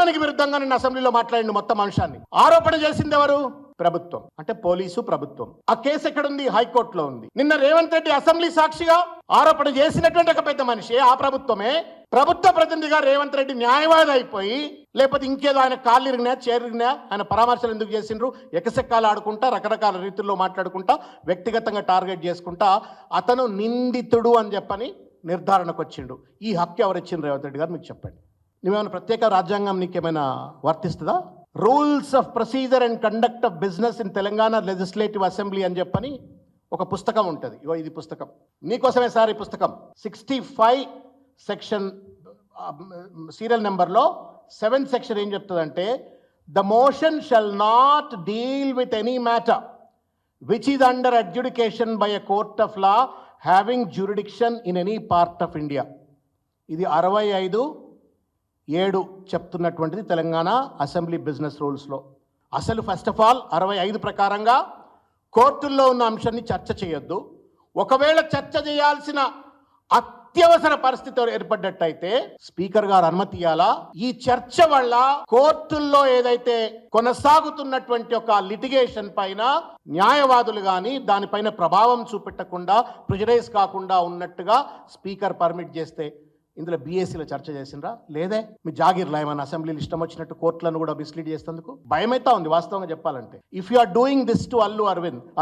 చట్టానికి విరుద్ధంగా నిన్న అసెంబ్లీలో మాట్లాడిండు మొత్తం అంశాన్ని. ఆరోపణ చేసింది ఎవరు? ప్రభుత్వం, అంటే పోలీసు ప్రభుత్వం. ఆ కేసు ఎక్కడుంది? హైకోర్టులో ఉంది. నిన్న రేవంత్ రెడ్డి అసెంబ్లీ సాక్షిగా ఆరోపణ చేసినటువంటి ఒక పెద్ద మనిషి, ఆ ప్రభుత్వమే ప్రభుత్వ ప్రతినిధిగా రేవంత్ రెడ్డి న్యాయవాది అయిపోయి, లేకపోతే ఇంకేదో ఆయన కాళ్ళు ఇరిగినా చేరిగినా ఆయన పరామర్శలు ఎందుకు చేసిండ్రు? ఎకసెక్కాలు ఆడుకుంటా, రకరకాల రీతుల్లో మాట్లాడుకుంటా, వ్యక్తిగతంగా టార్గెట్ చేసుకుంటా అతను నిందితుడు అని చెప్పని నిర్ధారణకు వచ్చిండు. ఈ హక్కు ఎవరు ఇచ్చిండ్రు రేవంత్ రెడ్డి గారు? మీకు చెప్పండి. నువ్వేమైనా ప్రత్యేక రాజ్యాంగం నీకేమైనా వర్తిస్తుందా? Rules of procedure and conduct of business in Telangana legislative assembly అని చెప్పని ఒక పుస్తకం ఉంటుంది. ఇగో ఇది పుస్తకం మీకోసమే సార్. ఈ పుస్తకం 65 సెక్షన్ సీరియల్ నెంబర్లో 7th సెక్షన్ ఏం చెప్తుందంటే, the motion shall not deal with any matter which is under adjudication by a court of law having jurisdiction in any part of India. ఇది 65(7) చెప్తున్నటువంటిది తెలంగాణ అసెంబ్లీ బిజినెస్ రూల్స్లో. అసలు first of all 65 ప్రకారంగా కోర్టుల్లో ఉన్న అంశాన్ని చర్చ చేయొద్దు. ఒకవేళ చర్చ చేయాల్సిన అత్యవసర పరిస్థితి ఏర్పడ్డట్టయితే స్పీకర్ గారు అనుమతి ఇవ్వాలా. ఈ చర్చ వల్ల కోర్టుల్లో ఏదైతే కొనసాగుతున్నటువంటి ఒక లిటిగేషన్ పైన న్యాయవాదులు కానీ దానిపైన ప్రభావం చూపెట్టకుండా, ప్రెజరైజ్ కాకుండా ఉన్నట్టుగా స్పీకర్ పర్మిట్ చేస్తే, ఇందులో బీఎస్సీలో చర్చ చేసిండ్రా? లేదే. మీ జాగీర్లా ఏమైనా అసెంబ్లీలు ఇష్టం వచ్చినట్టు కోర్టులను కూడా మిస్లీడ్ చేసేందుకు భయమైతా ఉంది వాస్తవంగా చెప్పాలంటే. If you are doing this to Allu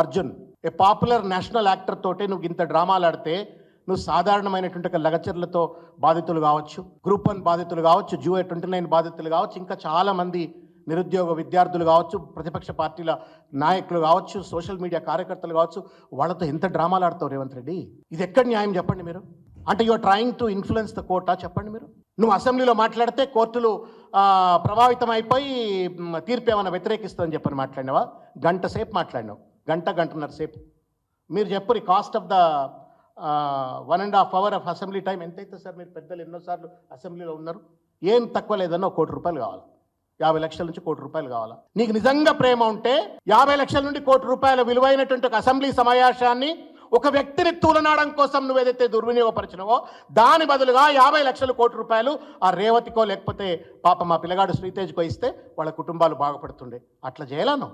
Arjun, a popular national actor తోటే నువ్వు ఇంత డ్రామాలు ఆడితే, నువ్వు సాధారణమైనటువంటి లగచర్లతో బాధితులు కావచ్చు, గ్రూప్ 1 బాధితులు కావచ్చు, July 29 బాధితులు కావచ్చు, ఇంకా చాలామంది నిరుద్యోగ విద్యార్థులు కావచ్చు, ప్రతిపక్ష పార్టీల నాయకులు కావచ్చు, సోషల్ మీడియా కార్యకర్తలు కావచ్చు, వాళ్ళతో ఎంత డ్రామాలు ఆడతావు రేవంత్ రెడ్డి? ఇది ఎక్కడ న్యాయం చెప్పండి మీరు? అంటే you are trying to influence the కోర్టా? చెప్పండి మీరు. నువ్వు అసెంబ్లీలో మాట్లాడితే కోర్టులు ప్రభావితం అయిపోయి తీర్పు ఏమైనా వ్యతిరేకిస్తుందని చెప్పని మాట్లాడినావా? గంట సేపు మాట్లాడినావు, గంటన్నర సేపు. మీరు చెప్పరు cost of the 1.5 hour of assembly time ఎంతైతే సార్? మీరు పెద్దలు ఎన్నోసార్లు అసెంబ్లీలో ఉన్నారు. ఏం తక్కువ లేదన్నా ₹1 కోటి కావాలి, 50 లక్షల నుంచి ₹1 కోటి కావాలా? నీకు నిజంగా ప్రేమ ఉంటే 50 లక్షల నుండి ₹1 కోటి విలువైనటువంటి ఒక అసెంబ్లీ సమావేశాన్ని ఒక వ్యక్తిని తూలనాడం కోసం నువ్వేదైతే దుర్వినియోగపరిచినవో, దాని బదులుగా 50 లక్షల ₹1 కోటి ఆ రేవతికో లేకపోతే పాప మా పిల్లగాడు శ్రీతేజ్కో ఇస్తే వాళ్ళ కుటుంబాలు బాగుపడుతుండే. అట్లా చేయాలను.